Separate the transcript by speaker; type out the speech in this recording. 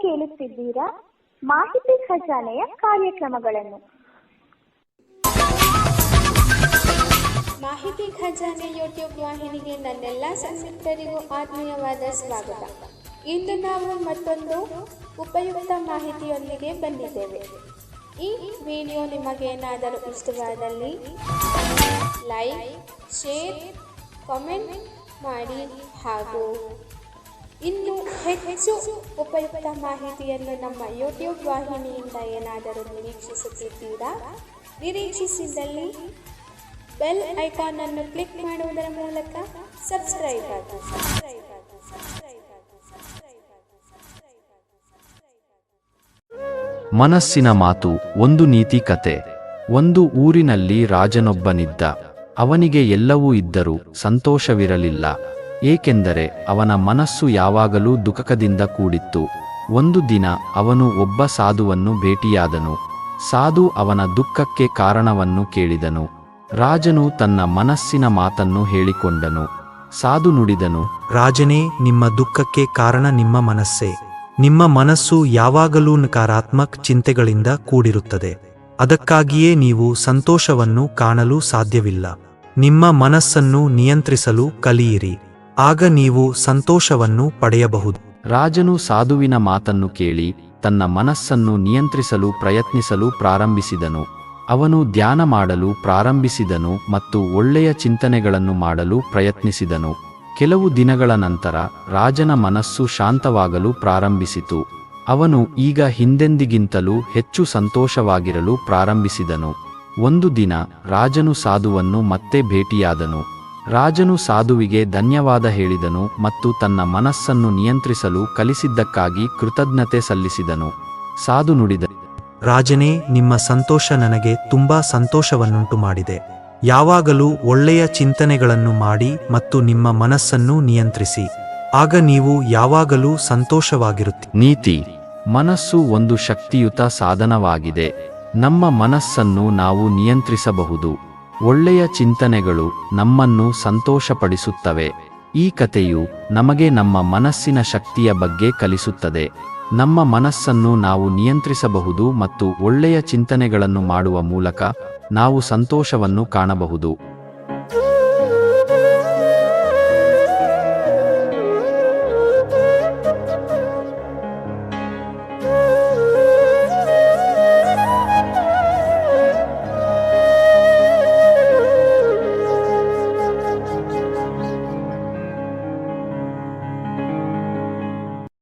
Speaker 1: ಕೇಳುತ್ತಿದ್ದೀರಾ ಮಾಹಿತಿ ಖಜಾನೆಯ ಕಾರ್ಯಕ್ರಮಗಳನ್ನು.
Speaker 2: ಮಾಹಿತಿ ಖಜಾನೆ ಯೂಟ್ಯೂಬ್ ವಾಹಿನಿಗೆ ನನ್ನೆಲ್ಲ ಸಂಯುಕ್ತರಿಗೂ ಆತ್ಮೀಯವಾದ ಸ್ವಾಗತ. ಇಂದು ನಾವು ಮತ್ತೊಂದು ಉಪಯುಕ್ತ ಮಾಹಿತಿಯೊಂದಿಗೆ ಬಂದಿದ್ದೇವೆ. ಈ ವಿಡಿಯೋ ನಿಮಗೇನಾದರೂ ಇಷ್ಟವಾದಲ್ಲಿ ಲೈಕ್, ಶೇರ್, ಕಾಮೆಂಟ್ ಮಾಡಿ ಹಾಗೂ ಇನ್ನು ಹೆಚ್ಚು ಉಪಯುಕ್ತ ಮಾಹಿತಿಯನ್ನು ನಮ್ಮ ಯೂಟ್ಯೂಬ್ ವಾಹಿನಿಯಿಂದ ಏನಾದರೂ ನಿರೀಕ್ಷಿಸುತ್ತಿದ್ದೀರಾ? ನಿರೀಕ್ಷಿಸಿದಲ್ಲಿ ಬೆಲ್ ಐಕಾನ್ ಅನ್ನು ಕ್ಲಿಕ್ ಮಾಡುವುದರ ಮೂಲಕ ಸಬ್ಸ್ಕ್ರೈಬ್ ಆಗಿ.
Speaker 3: ಮನಸ್ಸಿನ ಮಾತು. ಒಂದು ನೀತಿ ಕತೆ. ಒಂದು ಊರಿನಲ್ಲಿ ರಾಜನೊಬ್ಬನಿದ್ದ. ಅವನಿಗೆ ಎಲ್ಲವೂ ಇದ್ದರೂ ಸಂತೋಷವಿರಲಿಲ್ಲ, ಏಕೆಂದರೆ ಅವನ ಮನಸ್ಸು ಯಾವಾಗಲೂ ದುಃಖದಿಂದ ಕೂಡಿತ್ತು. ಒಂದು ದಿನ ಅವನು ಒಬ್ಬ ಸಾಧುವನ್ನು ಭೇಟಿಯಾದನು. ಸಾಧು ಅವನ ದುಃಖಕ್ಕೆ ಕಾರಣವನ್ನು ಕೇಳಿದನು. ರಾಜನು ತನ್ನ ಮನಸ್ಸಿನ ಮಾತನ್ನು ಹೇಳಿಕೊಂಡನು. ಸಾಧು ನುಡಿದನು,
Speaker 4: ರಾಜನೇ, ನಿಮ್ಮ ದುಃಖಕ್ಕೆ ಕಾರಣ ನಿಮ್ಮ ಮನಸ್ಸೇ. ನಿಮ್ಮ ಮನಸ್ಸು ಯಾವಾಗಲೂ ನಕಾರಾತ್ಮಕ ಚಿಂತೆಗಳಿಂದ ಕೂಡಿರುತ್ತದೆ. ಅದಕ್ಕಾಗಿಯೇ ನೀವು ಸಂತೋಷವನ್ನು ಕಾಣಲು ಸಾಧ್ಯವಿಲ್ಲ. ನಿಮ್ಮ ಮನಸ್ಸನ್ನು ನಿಯಂತ್ರಿಸಲು ಕಲಿಯಿರಿ, ಆಗ ನೀವು ಸಂತೋಷವನ್ನು ಪಡೆಯಬಹುದು.
Speaker 3: ರಾಜನು ಸಾಧುವಿನ ಮಾತನ್ನು ಕೇಳಿ ತನ್ನ ಮನಸ್ಸನ್ನು ನಿಯಂತ್ರಿಸಲು ಪ್ರಯತ್ನಿಸಲು ಪ್ರಾರಂಭಿಸಿದನು. ಅವನು ಧ್ಯಾನ ಮಾಡಲು ಪ್ರಾರಂಭಿಸಿದನು ಮತ್ತು ಒಳ್ಳೆಯ ಚಿಂತನೆಗಳನ್ನು ಮಾಡಲು ಪ್ರಯತ್ನಿಸಿದನು. ಕೆಲವು ದಿನಗಳ ನಂತರ ರಾಜನ ಮನಸ್ಸು ಶಾಂತವಾಗಲು ಪ್ರಾರಂಭಿಸಿತು. ಅವನು ಈಗ ಹಿಂದೆಂದಿಗಿಂತಲೂ ಹೆಚ್ಚು ಸಂತೋಷವಾಗಿರಲು ಪ್ರಾರಂಭಿಸಿದನು. ಒಂದು ದಿನ ರಾಜನು ಸಾಧುವನ್ನು ಮತ್ತೆ ಭೇಟಿಯಾದನು. ರಾಜನು ಸಾಧುವಿಗೆ ಧನ್ಯವಾದ ಹೇಳಿದನು ಮತ್ತು ತನ್ನ ಮನಸ್ಸನ್ನು ನಿಯಂತ್ರಿಸಲು ಕಲಿಸಿದ್ದಕ್ಕಾಗಿ ಕೃತಜ್ಞತೆ ಸಲ್ಲಿಸಿದನು. ಸಾಧು ನುಡಿದನು,
Speaker 4: ರಾಜನೇ, ನಿಮ್ಮ ಸಂತೋಷ ನನಗೆ ತುಂಬಾ ಸಂತೋಷವನ್ನುಂಟು ಮಾಡಿದೆ. ಯಾವಾಗಲೂ ಒಳ್ಳೆಯ ಚಿಂತನೆಗಳನ್ನು ಮಾಡಿ ಮತ್ತು ನಿಮ್ಮ ಮನಸ್ಸನ್ನು ನಿಯಂತ್ರಿಸಿ, ಆಗ ನೀವು ಯಾವಾಗಲೂ ಸಂತೋಷವಾಗಿರುತ್ತೀರಿ.
Speaker 3: ನೀತಿ. ಮನಸ್ಸು ಒಂದು ಶಕ್ತಿಯುತ ಸಾಧನವಾಗಿದೆ. ನಮ್ಮ ಮನಸ್ಸನ್ನು ನಾವು ನಿಯಂತ್ರಿಸಬಹುದು. ಒಳ್ಳೆಯ ಚಿಂತನೆಗಳು ನಮ್ಮನ್ನು ಸಂತೋಷಪಡಿಸುತ್ತವೆ. ಈ ಕಥೆಯು ನಮಗೆ ನಮ್ಮ ಮನಸ್ಸಿನ ಶಕ್ತಿಯ ಬಗ್ಗೆ ಕಲಿಸುತ್ತದೆ. ನಮ್ಮ ಮನಸ್ಸನ್ನು ನಾವು ನಿಯಂತ್ರಿಸಬಹುದು ಮತ್ತು ಒಳ್ಳೆಯ ಚಿಂತನೆಗಳನ್ನು ಮಾಡುವ ಮೂಲಕ ನಾವು ಸಂತೋಷವನ್ನು ಕಾಣಬಹುದು.